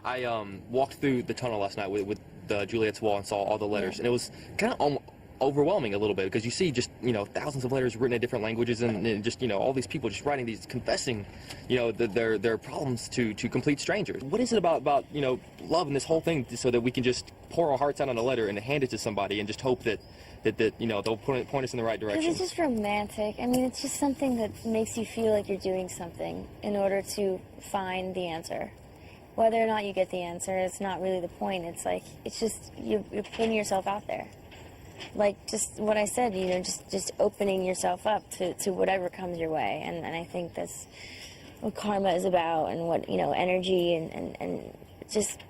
I walked through the tunnel last night with Juliet's wall and saw all the letters, and it was kind of overwhelming a little bit, because you see just, thousands of letters written in different languages, and just, all these people just writing these, confessing, their problems to complete strangers. What is it about love and this whole thing, so that we can just pour our hearts out on a letter and hand it to somebody and just hope that they'll point us in the right direction? Because it's just romantic. I mean, it's just something that makes you feel like you're doing something in order to find the answer. Whether or not you get the answer, it's not really the point. It's like, it's just, you're putting yourself out there. Like, just what I said, just opening yourself up to whatever comes your way. And I think that's what karma is about, and what, energy, and just,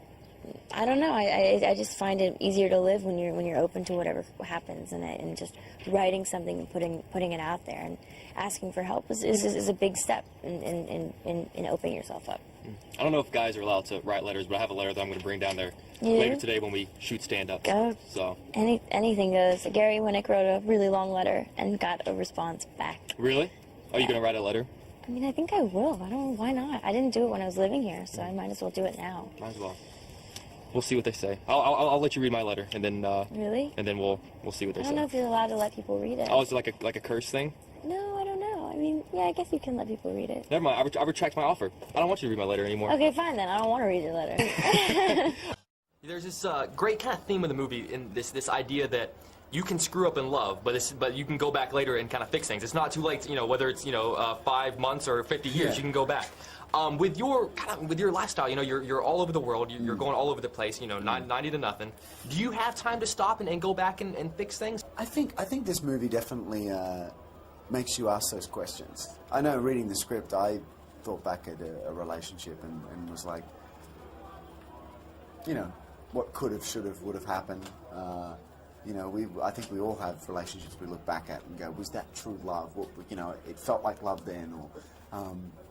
I don't know, I just find it easier to live when you're open to whatever happens, and just writing something and putting it out there, and asking for help is a big step in opening yourself up. I don't know if guys are allowed to write letters, but I have a letter that I'm going to bring down there later today when we shoot stand-up. So anything goes. Gary Winnick wrote a really long letter and got a response back. Really? Are you going to write a letter? I mean, I think I will. I don't know, why not? I didn't do it when I was living here, so I might as well do it now. Might as well. We'll see what they say. I'll let you read my letter, and then really? And then we'll see what they say. I don't know if you're allowed to let people read it. Oh, is it like a curse thing? No, I don't know. I mean, yeah, I guess you can let people read it. Never mind. I retract my offer. I don't want you to read my letter anymore. Okay, fine then. I don't want to read your letter. There's this great kind of theme of the movie, in this idea that you can screw up in love, but you can go back later and kind of fix things. It's not too late, whether it's 5 months or 50 years, you can go back. With your lifestyle, you're all over the world. You're going all over the place. 90 to nothing. Do you have time to stop and go back and fix things? I think this movie definitely makes you ask those questions. I know, reading the script, I thought back at a relationship and was like, what could have, should have, would have happened. I think we all have relationships we look back at and go, was that true love? What, it felt like love then, or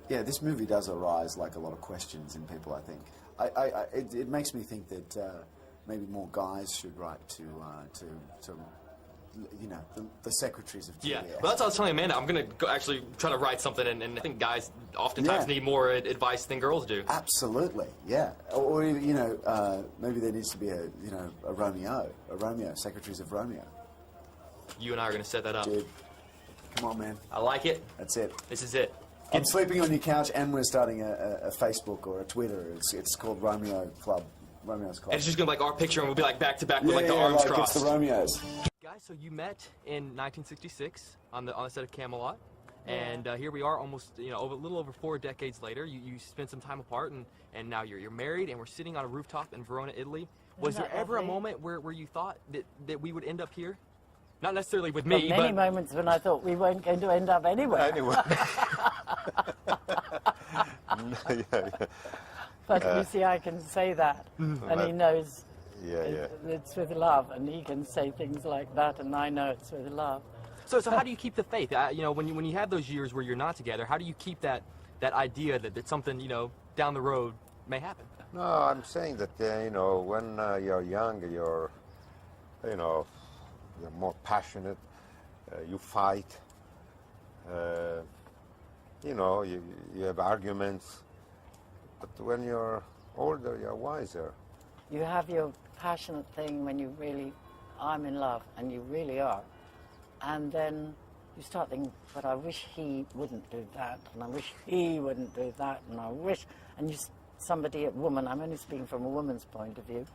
yeah, this movie does arise like a lot of questions in people, I think. It makes me think that maybe more guys should write to the secretaries of Juliet. Yeah, well, that's what I was telling Amanda. I'm going to actually try to write something, and I think guys oftentimes need more advice than girls do. Absolutely, yeah. Or maybe there needs to be a Romeo, secretaries of Romeo. You and I are going to set that up. Dude, come on, man. I like it. That's it. This is it. I'm sleeping on your couch, and we're starting a Facebook or a Twitter. It's called Romeo Club. Romeo's Club. And it's just going to be like our picture, and we'll be like back to back with the arms crossed. It's the Romeos. Guys, so you met in 1966 on the set of Camelot, and here we are, almost a little over 4 decades later. You spent some time apart, and now you're married, and we're sitting on a rooftop in Verona, Italy. Was there ever a moment where you thought that we would end up here? Not necessarily with me, but many moments when I thought we weren't going to end up anywhere. But you see, I can say that, and he knows it's with love, and he can say things like that, and I know it's with love. So how do you keep the faith? When you have those years where you're not together, how do you keep that idea that something down the road may happen? No, I'm saying that when you're young, you're more passionate. You fight. You have arguments. But when you're older, you're wiser. You have your passionate thing when you really, I'm in love, and you really are. And then you start thinking, but I wish he wouldn't do that, and I wish he wouldn't do that, and I wish, and somebody, a woman, I'm only speaking from a woman's point of view,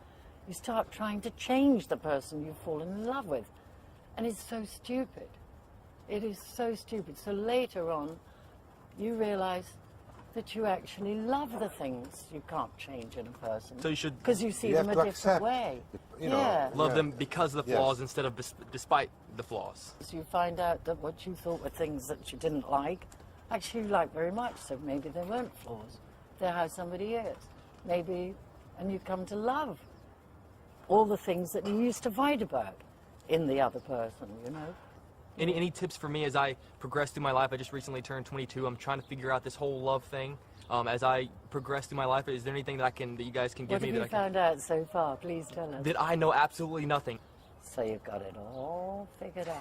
you start trying to change the person you've fallen in love with. And it's so stupid. It is so stupid. So later on, you realize that you actually love the things you can't change in a person. So you should... Because you see them a different way. Love them because of the flaws instead of despite the flaws. So you find out that what you thought were things that you didn't like, actually you like very much, so maybe they weren't flaws. They're how somebody is. Maybe, and you come to love all the things that you used to fight about in the other person, Any tips for me as I progress through my life? I just recently turned 22. I'm trying to figure out this whole love thing. As I progress through my life, is there anything that you guys can give me? What have you found out so far? Please tell us. That I know absolutely nothing. So you've got it all figured out.